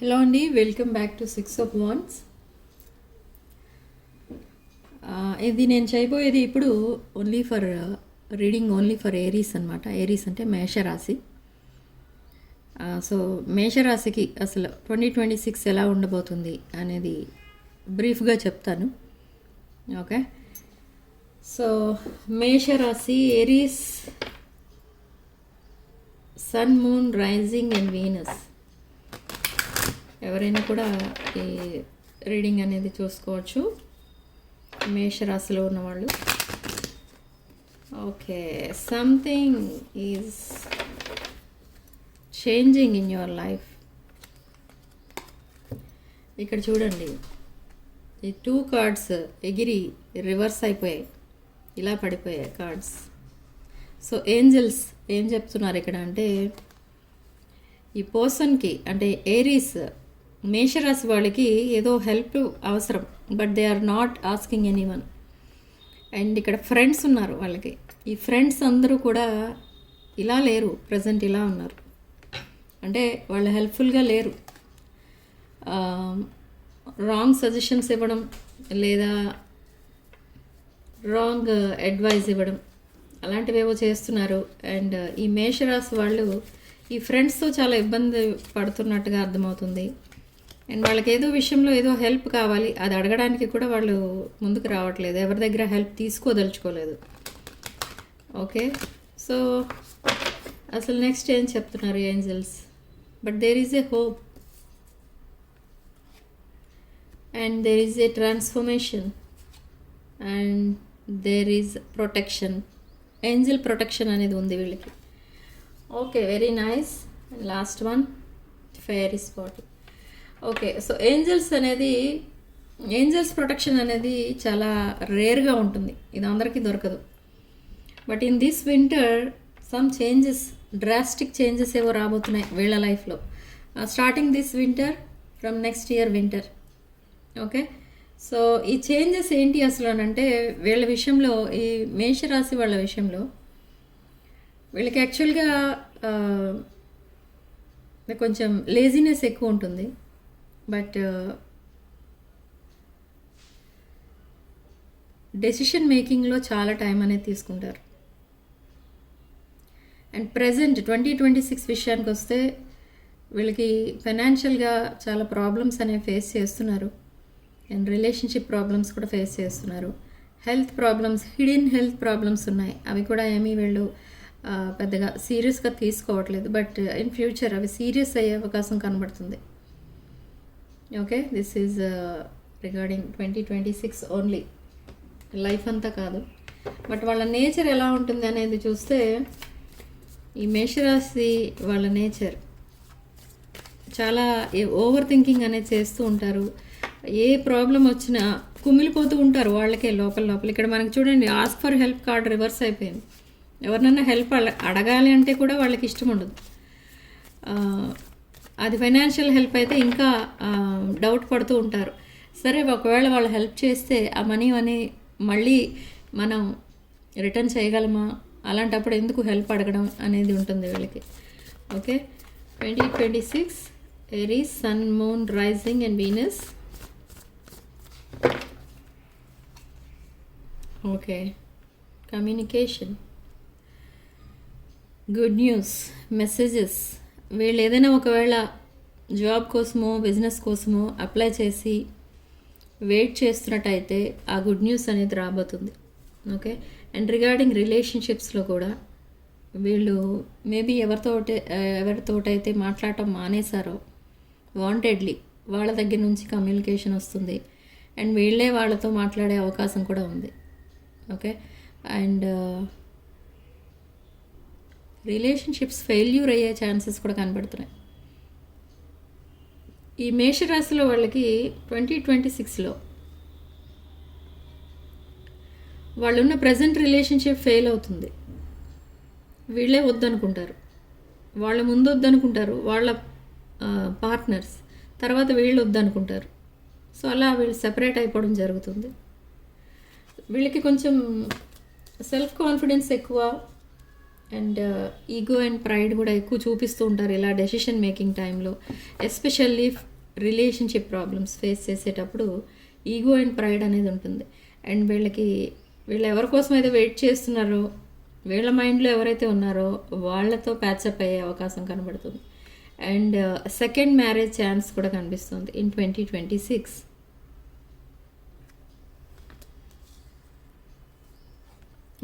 Hello అండి, welcome back to 6 of Wands. ఇది నేను చేయబోయేది ఇప్పుడు only for reading only for Aries అనమాట. ఏరీస్ అంటే మేషరాశి. సో మేషరాశికి అసలు 2026 ఎలా ఉండబోతుంది అనేది బ్రీఫ్గా చెప్తాను. ఓకే, సో మేషరాశి Aries, sun, moon, rising and Venus. ఎవరైనా కూడా ఈ రీడింగ్ అనేది చూసుకోవచ్చు, మేషరాశిలో ఉన్నవాళ్ళు. Okay, something is changing in your life. ఇక్కడ చూడండి, ఈ 2 కార్డ్స్ ఎగిరి రివర్స్ అయిపోయాయి, ఇలా పడిపోయాయి కార్డ్స్. సో ఏంజల్స్ ఏం చెప్తున్నారు ఇక్కడ అంటే, ఈ పర్సన్కి అంటే ఏరీస్ మేషరాశి వాళ్ళకి ఏదో హెల్ప్ అవసరం, but they are not asking anyone. And ఇక్కడ ఫ్రెండ్స్ ఉన్నారు వాళ్ళకి. ఈ ఫ్రెండ్స్ అందరూ కూడా ఇలా లేరు, ప్రజెంట్ ఇలా ఉన్నారు, అంటే వాళ్ళు హెల్ప్ఫుల్గా లేరు. రాంగ్ సజెషన్స్ ఇవ్వడం లేదా రాంగ్ అడ్వైజ్ ఇవ్వడం అలాంటివేవో చేస్తున్నారు. అండ్ ఈ మేషరాశి వాళ్ళు ఈ ఫ్రెండ్స్తో చాలా ఇబ్బంది పడుతున్నట్టుగా అర్థమవుతుంది. అండ్ వాళ్ళకి ఏదో విషయంలో ఏదో హెల్ప్ కావాలి, అది అడగడానికి కూడా వాళ్ళు ముందుకు రావట్లేదు, ఎవరి దగ్గర హెల్ప్ తీసుకోదలుచుకోలేదు. ఓకే, సో అసలు నెక్స్ట్ ఏం చెప్తున్నారు angels, but there is a hope and there is a transformation and there is protection. Angel protection అనేది ఉంది వీళ్ళకి. Okay, very nice. Last one, fairy spot. Okay, so angels protection అనేది చాలా రేర్గా ఉంటుంది, ఇది అందరికీ దొరకదు. But in this winter some changes, drastic changes ఏవో రాబోతున్నాయి వీళ్ళ లైఫ్లో, starting this winter from next year winter. Okay, so ఈ చేంజెస్ ఏంటి అసలు అంటే, వీళ్ళ విషయంలో, ఈ మేషరాశి వాళ్ళ విషయంలో వీళ్ళకి యాక్చువల్గా కొంచెం లేజినెస్ ఎక్కువ ఉంటుంది. బట్ డెసిషన్ మేకింగ్లో చాలా టైం అనేది తీసుకుంటారు. అండ్ ప్రజెంట్ 2026 విషయానికి వస్తే వీళ్ళకి ఫైనాన్షియల్గా చాలా ప్రాబ్లమ్స్ అనేవి ఫేస్ చేస్తున్నారు. అండ్ రిలేషన్షిప్ ప్రాబ్లమ్స్ కూడా ఫేస్ చేస్తున్నారు. Health problems, hidden health problems ఉన్నాయి, అవి కూడా ఏమీ వీళ్ళు పెద్దగా సీరియస్గా తీసుకోవట్లేదు. బట్ ఇన్ ఫ్యూచర్ అవి సీరియస్ అయ్యే అవకాశం కనబడుతుంది. Okay, this is regarding 2026 only, life అంతా కాదు. బట్ వాళ్ళ నేచర్ ఎలా ఉంటుంది అనేది చూస్తే, ఈ మేషరాశి వాళ్ళ నేచర్ చాలా ఓవర్ థింకింగ్ అనేది చేస్తూ ఉంటారు. ఏ ప్రాబ్లం వచ్చినా కుమిలిపోతూ ఉంటారు వాళ్ళకే లోపల. ఇక్కడ మనకి చూడండి, ask for help card reverse అయిపోయింది. ఎవరినైనా హెల్ప్ అడగాలి అంటే కూడా వాళ్ళకి ఇష్టం ఉండదు. అది ఫైనాన్షియల్ హెల్ప్ అయితే ఇంకా డౌట్ పడుతూ ఉంటారు. సరే, ఒకవేళ వాళ్ళు హెల్ప్ చేస్తే ఆ మనీ మళ్ళీ మనం రిటర్న్ చేయగలమా, అలాంటప్పుడు ఎందుకు హెల్ప్ అడగడం అనేది ఉంటుంది వీళ్ళకి. Okay, 2026 Aries, sun, moon, rising and Venus. Okay, communication, good news, messages. వీళ్ళు ఏదైనా ఒకవేళ జాబ్ కోసమో బిజినెస్ కోసమో అప్లై చేసి వెయిట్ చేస్తున్నట్టయితే ఆ గుడ్ న్యూస్ అనేది రాబోతుంది. ఓకే, అండ్ రిగార్డింగ్ రిలేషన్షిప్స్లో కూడా వీళ్ళు మేబీ ఎవరితోటైతే మాట్లాడటం మానేశారో వాంటెడ్లీ, వాళ్ళ దగ్గర నుంచి కమ్యూనికేషన్ వస్తుంది. అండ్ వీళ్ళే వాళ్ళతో మాట్లాడే అవకాశం కూడా ఉంది. ఓకే, అండ్ రిలేషన్షిప్స్ ఫెయిల్యూర్ అయ్యే ఛాన్సెస్ కూడా కనబడుతున్నాయి. ఈ మేషరాశిలో వాళ్ళకి 2026లో వాళ్ళున్న ప్రజెంట్ రిలేషన్షిప్ ఫెయిల్ అవుతుంది. వీళ్ళే వద్దనుకుంటారు, వాళ్ళ ముందు వద్దనుకుంటారు వాళ్ళ పార్ట్నర్స్, తర్వాత వీళ్ళు వద్దనుకుంటారు. సో అలా వీళ్ళు సెపరేట్ అయిపోవడం జరుగుతుంది. వీళ్ళకి కొంచెం సెల్ఫ్ కాన్ఫిడెన్స్ ఎక్కువ, అండ్ ఈగో అండ్ ప్రైడ్ కూడా ఎక్కువ చూపిస్తూ ఉంటారు ఇలా డెసిషన్ మేకింగ్ టైంలో. ఎస్పెషల్లీ రిలేషన్షిప్ ప్రాబ్లమ్స్ ఫేస్ చేసేటప్పుడు ఈగో అండ్ ప్రైడ్ అనేది ఉంటుంది. అండ్ వీళ్ళు ఎవరి కోసం అయితే వెయిట్ చేస్తున్నారో, వీళ్ళ మైండ్లో ఎవరైతే ఉన్నారో వాళ్ళతో ప్యాచప్ అయ్యే అవకాశం కనబడుతుంది. అండ్ సెకండ్ మ్యారేజ్ ఛాన్స్ కూడా కనిపిస్తుంది in 2026.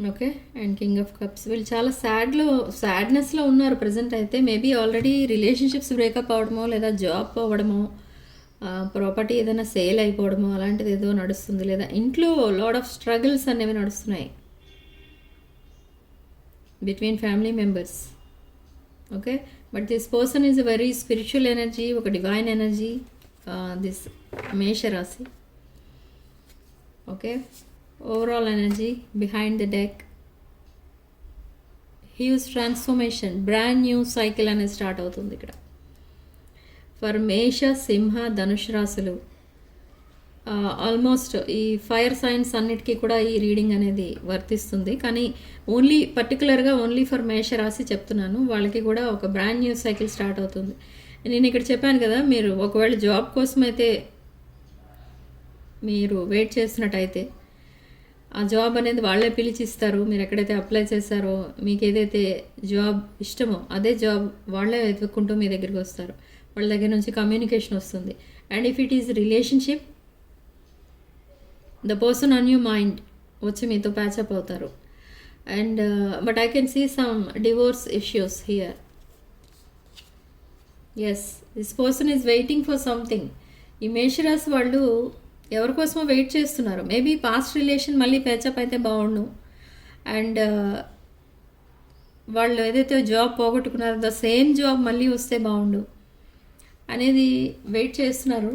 Okay. And king of cups, వీళ్ళు చాలా సాడ్నెస్లో ఉన్నారు ప్రజెంట్ అయితే. మేబీ ఆల్రెడీ రిలేషన్షిప్స్ బ్రేకప్ అవడమో, లేదా జాబ్ పోవడమో, ప్రాపర్టీ ఏదైనా సేల్ అయిపోవడమో అలాంటిది ఏదో నడుస్తుంది, లేదా ఇంట్లో లాట్ ఆఫ్ స్ట్రగుల్స్ అనేవి నడుస్తున్నాయి between family members. Okay. But this person is a very spiritual energy, ఒక డివైన్ ఎనర్జీ, దిస్ మేషరాశి. Okay. Overall energy behind the deck, huge transformation, brand new cycle అనేది స్టార్ట్ అవుతుంది ఇక్కడ ఫర్ మేష, సింహ, ధనుష్ రాశులు. Almost ఈ ఫైర్ సైన్స్ అన్నిటికీ కూడా ఈ రీడింగ్ అనేది వర్తిస్తుంది. కానీ పర్టికులర్గా ఓన్లీ ఫర్ మేష రాశి చెప్తున్నాను. వాళ్ళకి కూడా ఒక బ్రాండ్ న్యూ సైకిల్ స్టార్ట్ అవుతుంది. నేను ఇక్కడ చెప్పాను కదా, మీరు ఒకవేళ జాబ్ కోసం అయితే మీరు వెయిట్ చేస్తున్నట్టయితే ఆ జాబ్ అనేది వాళ్ళే పిలిచిస్తారు. మీరు ఎక్కడైతే అప్లై చేశారో, మీకు ఏదైతే జాబ్ ఇష్టమో అదే జాబ్ వాళ్ళే వెతుక్కుంటూ మీ దగ్గరికి వస్తారు. వాళ్ళ దగ్గర నుంచి కమ్యూనికేషన్ వస్తుంది. And if it is relationship, the person on you mind వచ్చి మీతో ప్యాచప్ అవుతారు. And but I can see some divorce issues here. Yes, this person is waiting for something. ఈ మేషరాశి వాళ్ళు ఎవరికోసమో వెయిట్ చేస్తున్నారు. మేబీ పాస్ట్ రిలేషన్ మళ్ళీ patch up అయితే బాగుండు. అండ్ వాళ్ళు ఏదైతే జాబ్ పోగొట్టుకున్నారో ద సేమ్ జాబ్ మళ్ళీ వస్తే బాగుండు అనేది వెయిట్ చేస్తున్నారు.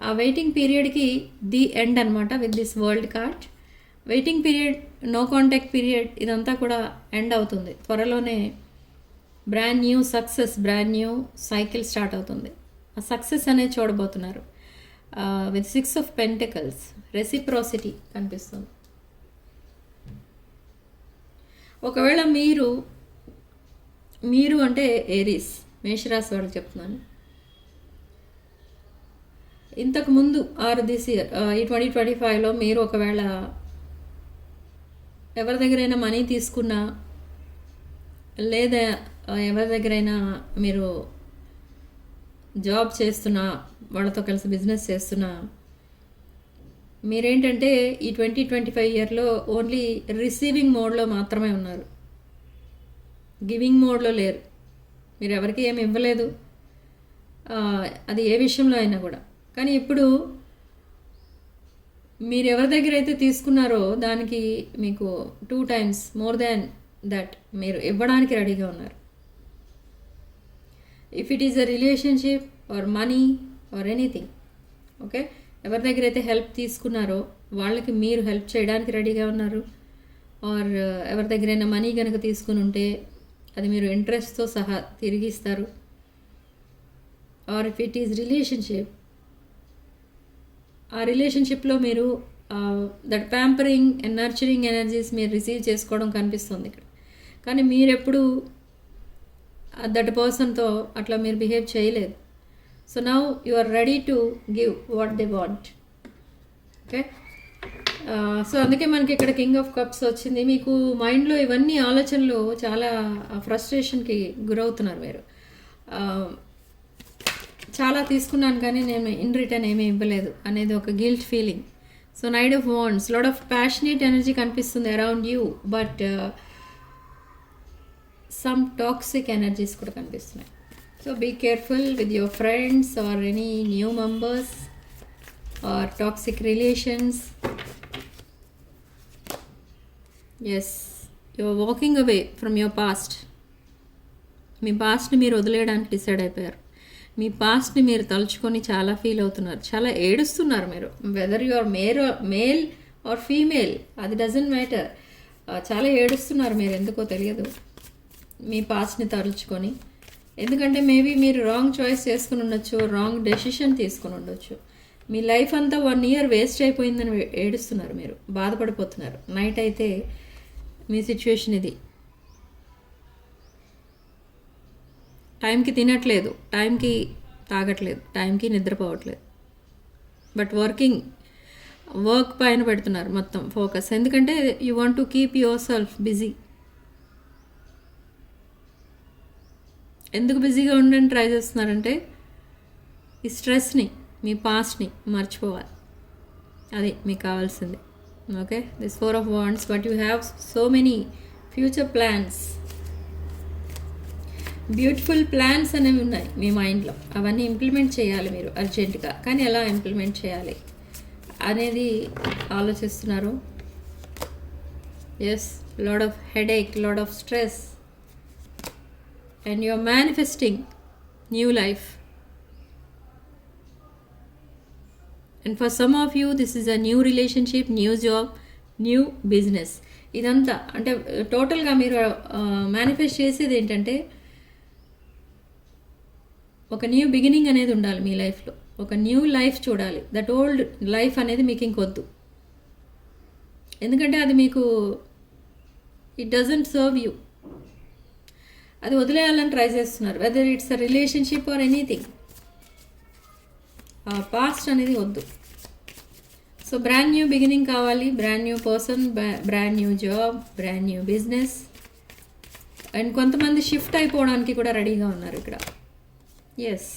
ఆ వెయిటింగ్ పీరియడ్కి ది ఎండ్ అనమాట with this world card. Waiting period, no contact period, ఇదంతా కూడా ఎండ్ అవుతుంది. త్వరలోనే brand new success, brand new cycle start అవుతుంది. ఆ సక్సెస్ అనేది చూడబోతున్నారు. విత్ 6 of Pentacles, రెసిప్రోసిటీ కనిపిస్తుంది. ఒకవేళ మీరు అంటే ఏరీస్, మేషరాశి వాళ్ళకి చెప్తున్నాను. ఇంతకుముందు దిస్ ఇయర్ ఈ 2025లో మీరు ఒకవేళ ఎవరి దగ్గరైనా మనీ తీసుకున్నా, లేదా ఎవరి దగ్గరైనా మీరు జాబ్ చేస్తున్నా, వాళ్ళతో కలిసి బిజినెస్ చేస్తున్నా, మీరేంటంటే ఈ 2025 ఇయర్లో ఓన్లీ రిసీవింగ్ మోడ్లో మాత్రమే ఉన్నారు. గివింగ్ మోడ్లో లేరు. మీరు ఎవరికి ఏమి ఇవ్వలేదు, అది ఏ విషయంలో అయినా కూడా. కానీ ఇప్పుడు మీరు ఎవరి దగ్గర అయితే తీసుకున్నారో దానికి మీకు 2 times మోర్ దాన్ దట్ మీరు ఇవ్వడానికి రెడీగా ఉన్నారు. If it is a relationship or money or anything. Okay. ఎవరి దగ్గర అయితే హెల్ప్ తీసుకున్నారో వాళ్ళకి మీరు హెల్ప్ చేయడానికి రెడీగా ఉన్నారు. ఆర్ ఎవరి దగ్గరైనా మనీ కనుక తీసుకుని ఉంటే అది మీరు ఇంట్రెస్ట్తో సహా తిరిగిస్తారు. Or if it is relationship, ఆ రిలేషన్షిప్లో మీరు that pampering and nurturing energies మీరు రిసీవ్ చేసుకోవడం కనిపిస్తుంది ఇక్కడ. కానీ మీరెప్పుడు దట్ పర్సన్తో అట్లా మీరు బిహేవ్ చేయలేదు. So now you are ready to give what they want. Okay. So అందుకే మనకి ఇక్కడ కింగ్ ఆఫ్ కప్స్ వచ్చింది. మీకు మైండ్లో ఇవన్నీ ఆలోచనలు చాలా ఫ్రస్ట్రేషన్కి గురవుతున్నారు మీరు. చాలా తీసుకున్నాను కానీ నేను ఇన్ రిటర్న్ ఏమీ ఇవ్వలేదు అనేది ఒక guilt feeling. So knight of wands, lot of passionate energy కనిపిస్తుంది around you. But some toxic energies కూడా కనిపిస్తున్నాయి. So be careful with your friends or any new members or toxic relations. Yes, you are walking away from your past. మీ పాస్ట్ని మీరు వదిలేయడానికి decide అయిపోయారు. మీ పాస్ట్ని మీరు తలుచుకొని చాలా ఫీల్ అవుతున్నారు, చాలా ఏడుస్తున్నారు మీరు. Whether you are male or female, అది డజంట్ మ్యాటర్. చాలా ఏడుస్తున్నారు మీరు, ఎందుకో తెలియదు, మీ పాస్ట్ని తలుచుకొని. ఎందుకంటే మేబీ మీరు రాంగ్ చాయిస్ చేసుకుని ఉండొచ్చు, రాంగ్ డెసిషన్ తీసుకుని ఉండొచ్చు. మీ లైఫ్ అంతా 1 year వేస్ట్ అయిపోయిందని ఏడుస్తున్నారు మీరు, బాధపడిపోతున్నారు. నైట్ అయితే మీ సిచ్యువేషన్ ఇది. టైంకి తినట్లేదు, టైంకి తాగట్లేదు, టైంకి నిద్రపోవట్లేదు. బట్ వర్క్ పైన పెడుతున్నారు మొత్తం ఫోకస్. ఎందుకంటే you want to keep your self busy. ఎందుకు బిజీగా ఉండని ట్రై చేస్తున్నారంటే ఈ స్ట్రెస్ని, మీ పాస్ట్ని మర్చిపోవాలి. అది మీకు కావాల్సింది. Okay, this 4 of Wands, but you have so many future plans, beautiful plans అనేవి ఉన్నాయి మీ మైండ్లో. అవన్నీ ఇంప్లిమెంట్ చేయాలి మీరు అర్జెంటుగా. కానీ ఎలా ఇంప్లిమెంట్ చేయాలి అనేది ఆలోచిస్తున్నారు. Yes, lot of headache, lot of stress, and you are manifesting new life. And for some of you this is a new relationship, new job, new business. ఇదంతా అంటే టోటల్గా మీరు మేనిఫెస్ట్ చేసేది ఏంటంటే ఒక న్యూ బిగినింగ్ అనేది ఉండాలి మీ లైఫ్లో. ఒక న్యూ లైఫ్ చూడాలి. దట్ ఓల్డ్ లైఫ్ అనేది మీకు ఇంకొద్దు. ఎందుకంటే అది మీకు ఇట్ డజంట్ సర్వ్ యూ. అది వదిలేయాలని ట్రై చేస్తున్నారు. Whether it's a relationship or anything. Past అనేది వద్దు. సో బ్రాండ్ న్యూ బిగినింగ్ కావాలి, brand new person, brand new job, brand new business. And కొంతమంది షిఫ్ట్ అయిపోవడానికి కూడా రెడీగా ఉన్నారు ఇక్కడ. Yes,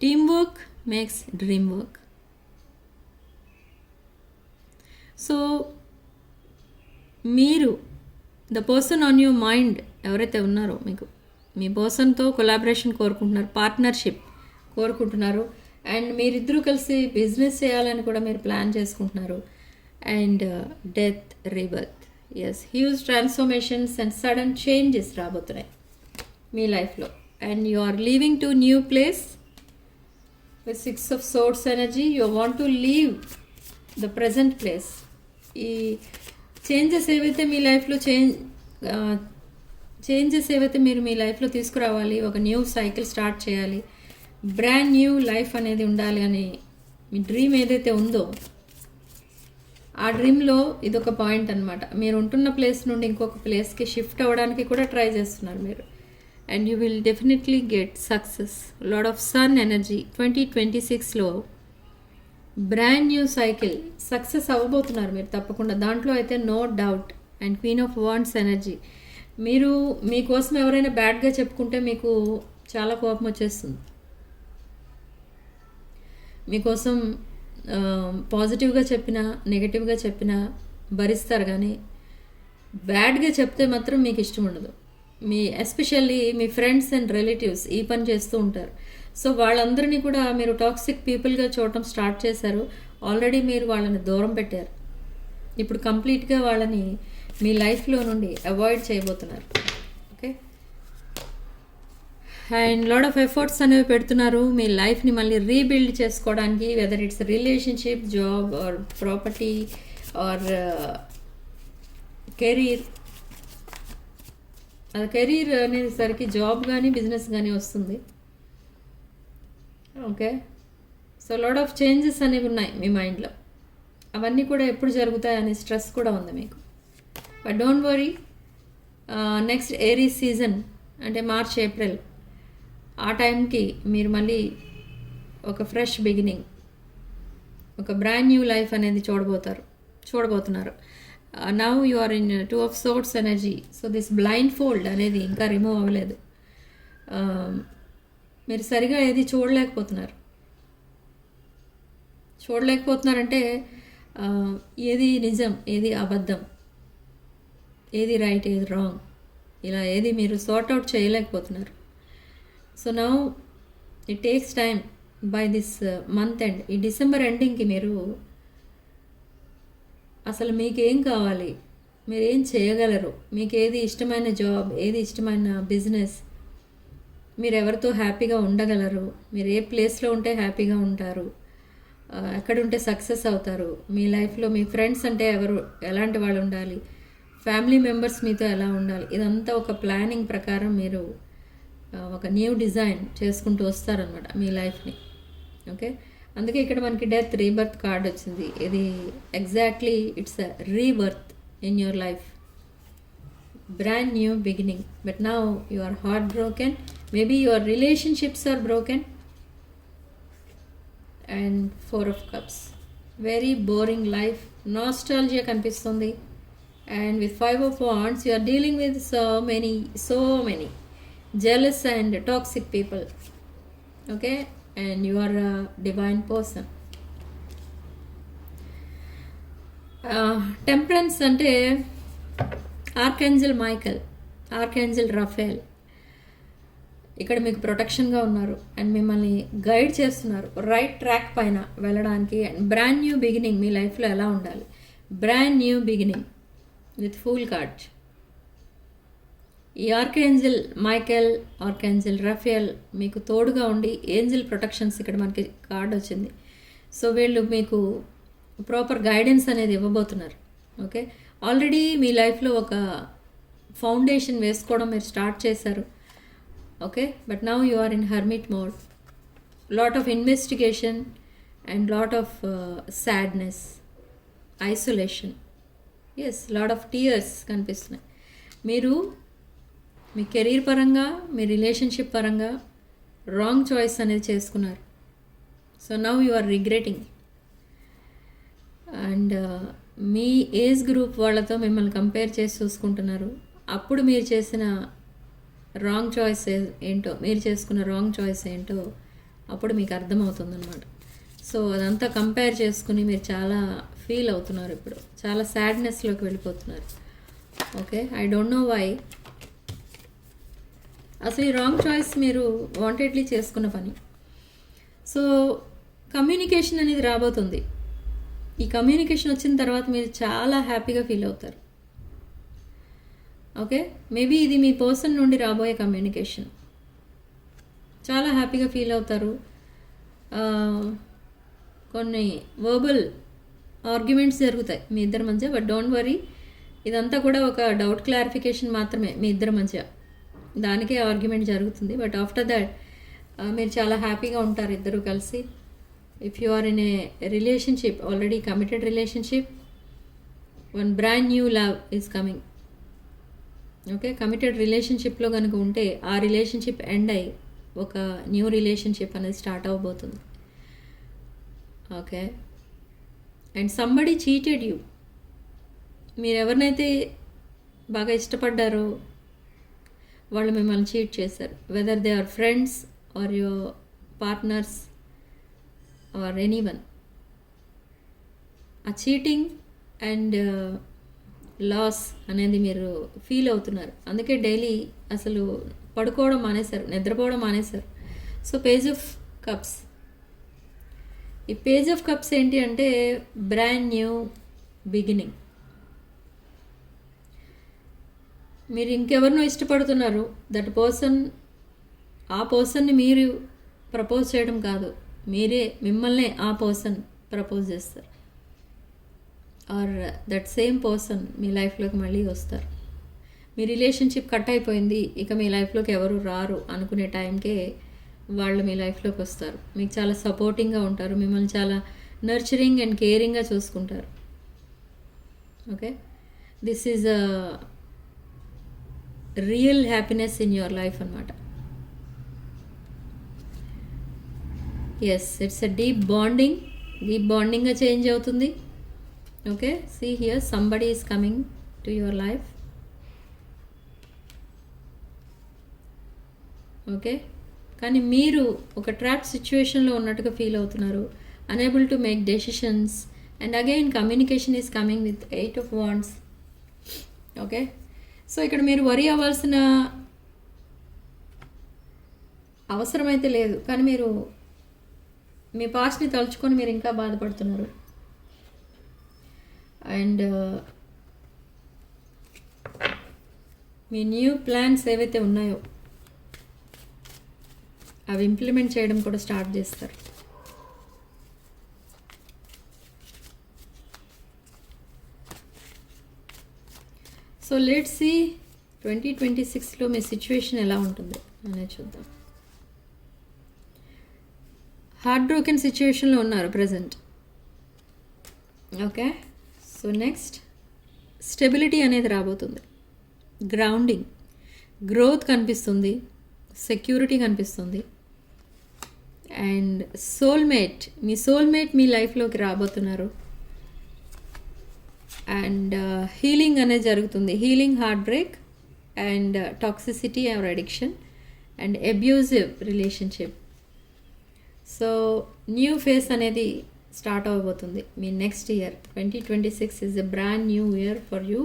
team work makes dream work. So మీరు the person on your mind ఎవరైతే ఉన్నారో మీకు, మీ పర్సన్తో కొలాబరేషన్ కోరుకుంటున్నారు, పార్ట్నర్షిప్ కోరుకుంటున్నారు. అండ్ మీరిద్దరూ కలిసి బిజినెస్ చేయాలని కూడా మీరు ప్లాన్ చేసుకుంటున్నారు. And death, rebirth, yes, huge transformations and sudden changes రాబోతున్నాయి మీ లైఫ్లో. And you are leaving to new place with 6 of Swords energy. You want to leave the present place. ఈ చేంజెస్ ఏవైతే మీ లైఫ్లో చేంజెస్ ఏవైతే మీరు మీ లైఫ్లో తీసుకురావాలి, ఒక న్యూ సైకిల్ స్టార్ట్ చేయాలి, బ్రాండ్ న్యూ లైఫ్ అనేది ఉండాలి అని మీ డ్రీమ్ ఏదైతే ఉందో ఆ డ్రీమ్లో ఇదొక పాయింట్ అనమాట. మీరు ఉంటున్న ప్లేస్ నుండి ఇంకొక ప్లేస్కి షిఫ్ట్ అవ్వడానికి కూడా ట్రై చేస్తున్నారు మీరు. And you will definitely get success. Lot of sun energy 2026లో బ్రాండ్ న్యూ సైకిల్ సక్సెస్ అవ్వబోతున్నారు మీరు తప్పకుండా. దాంట్లో అయితే no doubt. And queen of wands energy. మీరు మీకోసం ఎవరైనా బ్యాడ్గా చెప్పుకుంటే మీకు చాలా కోపం వచ్చేస్తుంది. మీకోసం పాజిటివ్గా చెప్పినా నెగటివ్గా చెప్పినా భరిస్తారు, కానీ బ్యాడ్గా చెప్తే మాత్రం మీకు ఇష్టం ఉండదు. Especially me friends and relatives ఈ పని చేస్తూ ఉంటారు. సో వాళ్ళందరినీ కూడా మీరు టాక్సిక్ పీపుల్గా చూడటం స్టార్ట్ చేశారు. ఆల్రెడీ మీరు వాళ్ళని దూరం పెట్టారు. ఇప్పుడు కంప్లీట్గా వాళ్ళని మీ లైఫ్లో నుండి అవాయిడ్ చేయబోతున్నారు. Okay, and lot of efforts అనేవి పెడుతున్నారు మీ లైఫ్ని మళ్ళీ రీబిల్డ్ చేసుకోవడానికి. Whether it's relationship, job or property or career. అది కెరీర్ అనేసరికి జాబ్ కానీ బిజినెస్ కానీ వస్తుంది. Okay, so lot of changes అనేవి ఉన్నాయి మీ మైండ్లో. అవన్నీ కూడా ఎప్పుడు జరుగుతాయి అనే స్ట్రెస్ కూడా ఉంది మీకు. But don't worry, next Aries season అంటే మార్చ్, ఏప్రిల్ ఆ టైంకి మీరు మళ్ళీ ఒక ఫ్రెష్ బిగినింగ్, ఒక బ్రాండ్ న్యూ లైఫ్ అనేది చూడబోతున్నారు. Now you are in 2 of Swords energy. So this blindfold అనేది ఇంకా రిమూవ్ అవ్వలేదు. మీరు సరిగా ఏది చూడలేకపోతున్నారంటే ఏది నిజం, ఏది అబద్ధం, ఏది రైట్, ఏది రాంగ్, ఇలా ఏది మీరు సార్ట్ అవుట్ చేయలేకపోతున్నారు. So now it takes time by this month end. ఈ డిసెంబర్ ఎండింగ్కి మీరు అసలు మీకేం కావాలి, మీరేం చేయగలరు, మీకు ఏది ఇష్టమైన జాబ్, ఏది ఇష్టమైన బిజినెస్, మీరు ఎవరితో హ్యాపీగా ఉండగలరు, మీరు ఏ ప్లేస్లో ఉంటే హ్యాపీగా ఉంటారు, ఎక్కడుంటే సక్సెస్ అవుతారు, మీ లైఫ్లో మీ ఫ్రెండ్స్ అంటే ఎలాంటి వాళ్ళు ఉండాలి, ఫ్యామిలీ మెంబర్స్ మీతో ఎలా ఉండాలి, ఇదంతా ఒక ప్లానింగ్ ప్రకారం మీరు ఒక న్యూ డిజైన్ చేసుకుంటూ వస్తారనమాట మీ లైఫ్ని. ఓకే, అందుకే ఇక్కడ మనకి డెత్, రీబర్త్ కార్డ్ వచ్చింది. ఇది exactly it's a rebirth in your life. brand new beginning. But now you are heartbroken, maybe your relationships are broken. And 4 of cups, very boring life, nostalgia కనిపిస్తుంది. And with 5 of wands, you are dealing with so many jealous and toxic people. Okay, and you are a divine person. Temperance అంటే ఆర్కాంజెల్ Michael, ఆర్కాంజెల్ Rafale ఇక్కడ మీకు ప్రొటెక్షన్గా ఉన్నారు and మిమ్మల్ని guide చేస్తున్నారు right track పైన వెళ్ళడానికి. And brand new beginning, మీ లైఫ్లో ఎలా ఉండాలి, brand new beginning with full card. ఈ ఆర్కాంజెల్ మైకెల్, ఆర్కాంజెల్ రఫేల్ మీకు తోడుగా ఉండి ఏంజెల్ ప్రొటెక్షన్స్ ఇక్కడ మనకి కార్డ్ వచ్చింది. సో వీళ్ళు మీకు ప్రాపర్ గైడెన్స్ అనేది ఇవ్వబోతున్నారు. ఓకే, ఆల్రెడీ మీ లైఫ్లో ఒక ఫౌండేషన్ వేసుకోవడం మీరు స్టార్ట్ చేశారు. Okay, but now you are in hermit mode, lot of investigation and lot of sadness, isolation, yes lot of tears కనిపిస్తున్నాయి. మీరు మీ కెరీర్ పరంగా, మీ రిలేషన్షిప్ పరంగా రాంగ్ చాయిస్ అనేది చేసుకున్నారు. So now you are regretting. And మీ ఏజ్ గ్రూప్ వాళ్ళతో మిమ్మల్ని కంపేర్ చేసి చూసుకుంటున్నారు. అప్పుడు మీరు చేసిన రాంగ్ చాయిస్ ఏంటో, మీరు చేసుకున్న రాంగ్ చాయిస్ ఏంటో అప్పుడు మీకు అర్థమవుతుందన్నమాట. సో అదంతా కంపేర్ చేసుకుని మీరు చాలా ఫీల్ అవుతున్నారు, ఇప్పుడు చాలా సాడ్నెస్లోకి వెళ్ళిపోతున్నారు. Okay, I don't know why. అసలు ఈ రాంగ్ చాయిస్ మీరు వాంటెడ్లీ చేసుకున్న పని. సో కమ్యూనికేషన్ అనేది రాబోతుంది. ఈ కమ్యూనికేషన్ వచ్చిన తర్వాత మీరు చాలా హ్యాపీగా ఫీల్ అవుతారు. ఓకే, మేబీ ఇది మీ పర్సన్ నుండి రాబోయే కమ్యూనికేషన్. చాలా హ్యాపీగా ఫీల్ అవుతారు. కొన్ని వర్బల్ ఆర్గ్యుమెంట్స్ జరుగుతాయి మీ ఇద్దరి మధ్య, బట్ డోంట్ వరీ, ఇదంతా కూడా ఒక డౌట్ క్లారిఫికేషన్ మాత్రమే మీ ఇద్దరి మధ్య. దానికే ఆర్గ్యుమెంట్ జరుగుతుంది, బట్ ఆఫ్టర్ దాట్ మీరు చాలా హ్యాపీగా ఉంటారు ఇద్దరు కలిసి. If you are in a relationship, already committed relationship, one brand new love is coming. Okay, committed relationship లో కనుక ఉంటే ఆ రిలేషన్షిప్ ఎండ్ అయ్యి ఒక న్యూ రిలేషన్షిప్ అనేది స్టార్ట్ అవ్వబోతుంది. Okay, and somebody cheated you. మీరు ఎవరినైతే బాగా ఇష్టపడ్డారో వాళ్ళు మిమ్మల్ని చీట్ చేశారు. Whether they are friends or your partners or anyone. ఆ చీటింగ్ అండ్ లాస్ అనేది మీరు ఫీల్ అవుతున్నారు. అందుకే డైలీ అసలు పడుకోవడం మానేశారు, నిద్రపోవడం మానేశారు. సో పేజ్ ఆఫ్ కప్స్, ఈ పేజ్ ఆఫ్ కప్స్ ఏంటి అంటే బ్రాండ్ న్యూ బిగినింగ్. మీరు ఇంకెవరినో ఇష్టపడుతున్నారు, దట్ పర్సన్, ఆ పర్సన్ని మీరు ప్రపోజ్ చేయడం కాదు, మీరే మిమ్మల్నే ఆ పర్సన్ ప్రపోజ్ చేస్తారు. ఆర్ దట్ సేమ్ పర్సన్ మీ లైఫ్లోకి మళ్ళీ వస్తారు. మీ రిలేషన్షిప్ కట్ అయిపోయింది, ఇక మీ లైఫ్లోకి ఎవరు రారు అనుకునే టైంకే వాళ్ళు మీ లైఫ్లోకి వస్తారు. మీకు చాలా సపోర్టింగ్గా ఉంటారు, మిమ్మల్ని చాలా నర్చరింగ్ అండ్ కేరింగ్గా చూసుకుంటారు. Okay, this is a real happiness in your life అన్నమాట. ఎస్, ఇట్స్ అ డీప్ బాండింగ్గా చేంజ్ అవుతుంది. Okay, see here somebody is coming to your life. Okay, కానీ మీరు ఒక ట్రాప్ సిచ్యువేషన్లో ఉన్నట్టుగా ఫీల్ అవుతున్నారు, unable to make decisions. And again communication is coming with 8 of wands. Okay, so ఇక్కడ మీరు వరీ అవ్వాల్సిన అవసరమైతే లేదు, కానీ మీరు మీ పాస్ట్ని తలుచుకొని మీరు ఇంకా బాధపడుతున్నారు. అండ్ మీ న్యూ ప్లాన్స్ ఏవైతే ఉన్నాయో అవి ఇంప్లిమెంట్ చేయడం కూడా స్టార్ట్ చేస్తారు. సో లెట్స్ సీ 2026లో మీ సిచ్యువేషన్ ఎలా ఉంటుంది అనేది చూద్దాం. హార్ట్ బ్రోకెన్ సిచ్యువేషన్లో ఉన్నారు present. Okay, so next stability అనేది రాబోతుంది. గ్రౌండింగ్, గ్రోత్ కనిపిస్తుంది, సెక్యూరిటీ కనిపిస్తుంది. అండ్ సోల్మేట్, మీ సోల్మేట్ మీ లైఫ్లోకి రాబోతున్నారు. అండ్ హీలింగ్ అనేది జరుగుతుంది. Healing heart break and toxicity or addiction and abusive relationship. So new phase అనేది స్టార్ట్ అవ్వబోతుంది మీ next year. 2026 is a brand new year for you.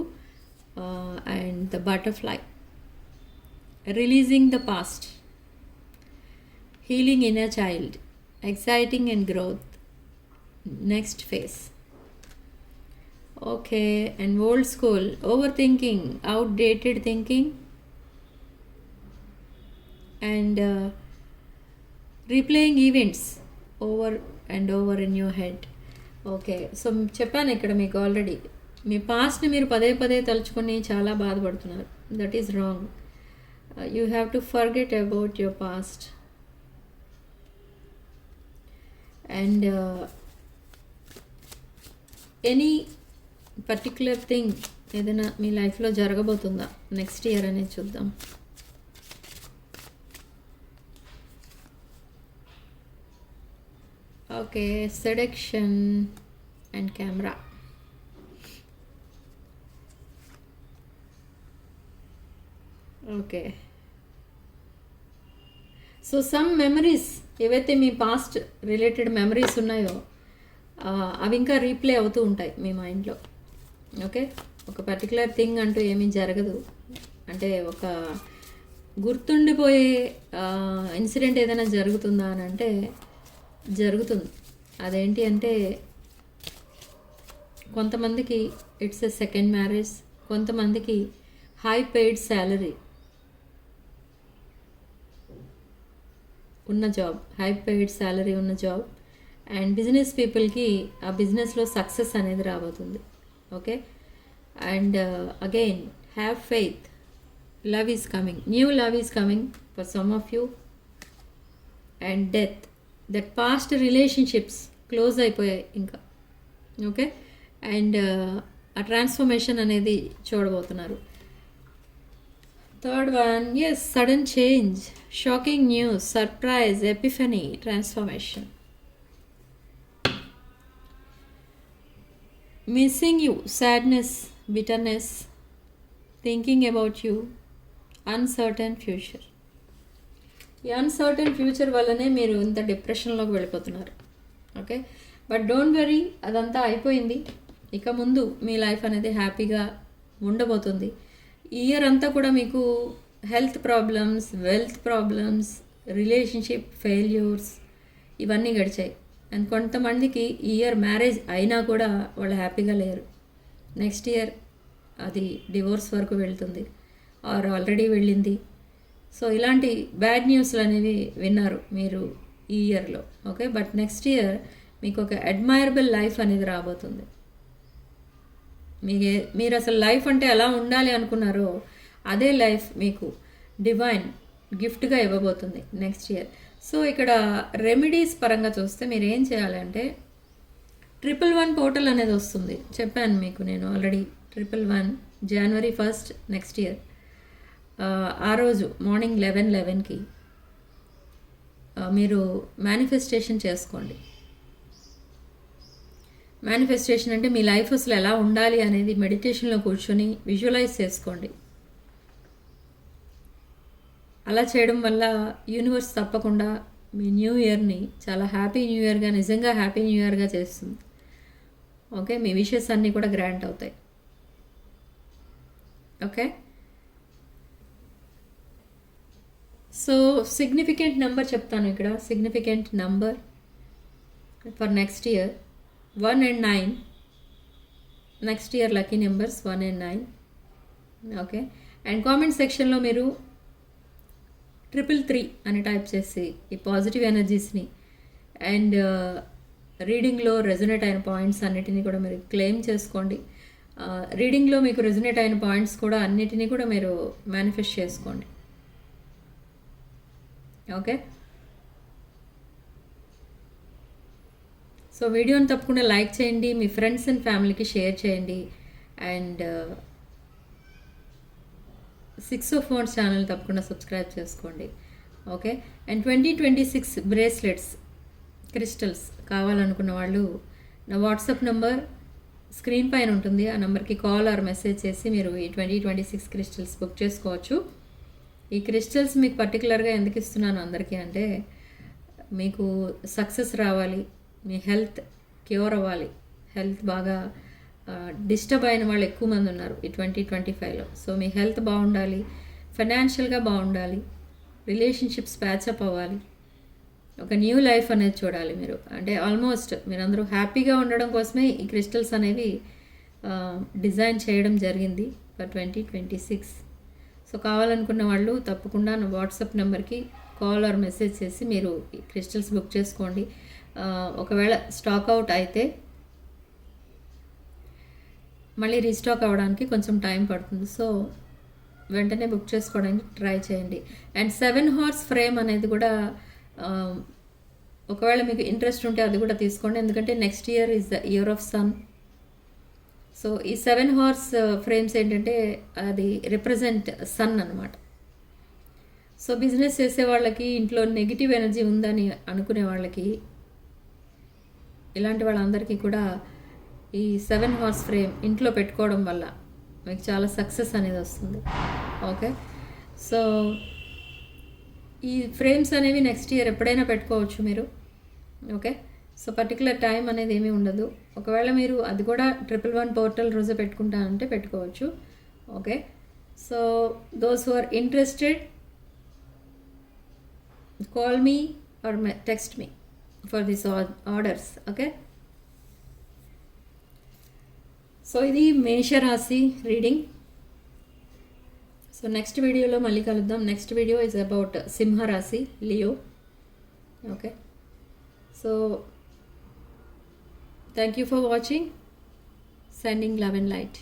And the butterfly, releasing the past, healing inner child, exciting and growth, next phase. Okay, and old school, overthinking, outdated thinking, and replaying events over and over in your head. Okay, so చెప్పాను ఇక్కడ మీకు already, మీ పాస్ట్ని మీరు పదే పదే తలుచుకొని చాలా బాధపడుతున్నారు. That is wrong. You have to forget about your past. And any particular thing ఏదైనా మీ లైఫ్లో జరగబోతుందా నెక్స్ట్ ఇయర్ అనేది చూద్దాం. Okay, seduction and camera. Okay, so some memories ఏవైతే మీ పాస్ట్ రిలేటెడ్ మెమరీస్ ఉన్నాయో అవి ఇంకా రీప్లే అవుతూ ఉంటాయి మీ మైండ్లో. ఓకే, ఒక పర్టికులర్ థింగ్ అంటూ ఏమీ జరగదు, అంటే ఒక గుర్తుండిపోయే ఇన్సిడెంట్ ఏదైనా జరుగుతుందా అని అంటే జరుగుతుంది. అదేంటి అంటే కొంతమందికి ఇట్స్ ఎ సెకండ్ మ్యారేజ్, కొంతమందికి హై పెయిడ్ శాలరీ ఉన్న జాబ్, హై పెయిడ్ శాలరీ ఉన్న జాబ్. అండ్ బిజినెస్ పీపుల్కి ఆ బిజినెస్లో సక్సెస్ అనేది రాబోతుంది. Okay, and again have faith, love is coming, new love is coming for some of you. And death, that past relationships close అయిపోయాయి ఇంకా. Okay, and ఆ transformation అనేది చూడబోతున్నారు. Third one, yes, sudden change, shocking news, surprise, epiphany, transformation. Missing you, sadness, bitterness, thinking about you, uncertain future. ఈ uncertain future వల్లనే మీరు ఇంత డిప్రెషన్లోకి వెళ్ళిపోతున్నారు. ఓకే, బట్ డోంట్ వరీ, అదంతా అయిపోయింది. ఇక ముందు మీ లైఫ్ అనేది హ్యాపీగా ఉండబోతుంది. ఈ ఇయర్ అంతా కూడా మీకు health problems, wealth problems, relationship failures ఇవన్నీ గడిచాయి. అండ్ కొంతమందికి ఈ ఇయర్ మ్యారేజ్ అయినా కూడా వాళ్ళు హ్యాపీగా లేరు. నెక్స్ట్ ఇయర్ అది డివోర్స్ వరకు వెళ్తుంది ఆర్ ఆల్రెడీ వెళ్ళింది. సో ఇలాంటి బ్యాడ్ న్యూస్లు అనేవి విన్నారు మీరు ఈ ఇయర్లో. ఓకే, బట్ నెక్స్ట్ ఇయర్ మీకు ఒక అడ్మైరబుల్ లైఫ్ అనేది రాబోతుంది. మీరు అసలు లైఫ్ అంటే ఎలా ఉండాలి అనుకున్నారో అదే లైఫ్ మీకు డివైన్ గిఫ్ట్గా ఇవ్వబోతుంది నెక్స్ట్ ఇయర్. సో ఇక్కడ రెమెడీస్ పరంగా చూస్తే మీరు ఏం చేయాలంటే 111 పోర్టల్ అనేది వస్తుంది, చెప్పాను మీకు నేను already. 111 January 1st next year. ఆ రోజు మార్నింగ్ 11:11కి మీరు మేనిఫెస్టేషన్ చేసుకోండి. మేనిఫెస్టేషన్ అంటే మీ లైఫ్ అసలు ఎలా ఉండాలి అనేది మెడిటేషన్లో కూర్చొని విజువలైజ్ చేసుకోండి. అలా చేయడం వల్ల యూనివర్స్ తప్పకుండా మీ న్యూ ఇయర్ని చాలా హ్యాపీ న్యూ ఇయర్గా, నిజంగా హ్యాపీ న్యూ ఇయర్గా చేస్తుంది. ఓకే, మీ విషెస్ అన్నీ కూడా గ్రాంట్ అవుతాయి. ఓకే, సో సిగ్నిఫికెంట్ నెంబర్ చెప్తాను ఇక్కడ. Significant number for next year 1 and 9. Next year lucky numbers 1 and 9. Okay, and comment సెక్షన్లో మీరు 333 అని టైప్ చేసి ఈ పాజిటివ్ ఎనర్జీస్ని అండ్ రీడింగ్లో రెజొనేట్ అయిన పాయింట్స్ అన్నిటినీ కూడా మీరు క్లెయిమ్ చేసుకోండి. రీడింగ్లో మీకు రెజొనేట్ అయిన పాయింట్స్ కూడా అన్నిటినీ కూడా మీరు మేనిఫెస్ట్ చేసుకోండి. ఓకే, సో వీడియోని తప్పకుండా లైక్ చేయండి, మీ ఫ్రెండ్స్ అండ్ ఫ్యామిలీకి షేర్ చేయండి. And six of wands channel తప్పకుండా సబ్స్క్రైబ్ చేసుకోండి. ఓకే. అండ్ 2026 బ్రేస్లెట్స్ క్రిస్టల్స్ కావాలనుకున్న వాళ్ళు నా వాట్సాప్ నంబర్ స్క్రీన్ పైన ఉంటుంది. ఆ నెంబర్కి కాల్ ఆర్ మెసేజ్ చేసి మీరు ఈ 2026 క్రిస్టల్స్ బుక్ చేసుకోవచ్చు. ఈ క్రిస్టల్స్ మీకు పర్టికులర్గా ఎందుకు ఇస్తున్నాను అందరికీ అంటే, మీకు సక్సెస్ రావాలి, మీ హెల్త్ క్యూర్ అవ్వాలి. హెల్త్ బాగా డిస్టర్బ్ అయిన వాళ్ళు ఎక్కువ మంది ఉన్నారు ఈ 2025లో. సో మీ హెల్త్ బాగుండాలి, ఫైనాన్షియల్గా బాగుండాలి, రిలేషన్షిప్స్ ప్యాచప్ అవ్వాలి, ఒక న్యూ లైఫ్ అనేది చూడాలి మీరు. అంటే ఆల్మోస్ట్ మీరందరూ హ్యాపీగా ఉండడం కోసమే ఈ క్రిస్టల్స్ అనేవి డిజైన్ చేయడం జరిగింది ఫర్ 2026. సో కావాలనుకున్న వాళ్ళు తప్పకుండా నా వాట్సాప్ నెంబర్కి కాల్ ఆర్ మెసేజ్ చేసి మీరు ఈ క్రిస్టల్స్ బుక్ చేసుకోండి. ఒకవేళ స్టాక్ అవుట్ అయితే మళ్ళీ రీస్టాక్ అవ్వడానికి కొంచెం టైం పడుతుంది. సో వెంటనే బుక్ చేసుకోవడానికి ట్రై చేయండి. అండ్ 7 హార్స్ ఫ్రేమ్ అనేది కూడా ఒకవేళ మీకు ఇంట్రెస్ట్ ఉంటే అది కూడా తీసుకోండి. ఎందుకంటే next year is the year of sun. So ఈ 7 హార్స్ ఫ్రేమ్స్ ఏంటంటే అది రిప్రజెంట్ సన్ అనమాట. సో బిజినెస్ చేసే వాళ్ళకి, ఇంట్లో నెగిటివ్ ఎనర్జీ ఉందని అనుకునే వాళ్ళకి, ఇలాంటి వాళ్ళందరికీ కూడా ఈ 7 హార్స్ ఫ్రేమ్ ఇంట్లో పెట్టుకోవడం వల్ల మీకు చాలా సక్సెస్ అనేది వస్తుంది. ఓకే. సో ఈ ఫ్రేమ్స్ అనేవి నెక్స్ట్ ఇయర్ ఎప్పుడైనా పెట్టుకోవచ్చు మీరు. ఓకే. సో పర్టికులర్ టైం అనేది ఏమీ ఉండదు. ఒకవేళ మీరు అది కూడా 111 పోర్టల్ రోజే పెట్టుకుంటానంటే పెట్టుకోవచ్చు. Okay. So those who are interested call me or text me for this orders. Okay. So ఇది మేషరాశి రీడింగ్. సో నెక్స్ట్ వీడియోలో మళ్ళీ కలుద్దాం. నెక్స్ట్ వీడియో ఈజ్ అబౌట్ సింహరాశి, Leo. Okay. So thank you for watching. Sending love and light.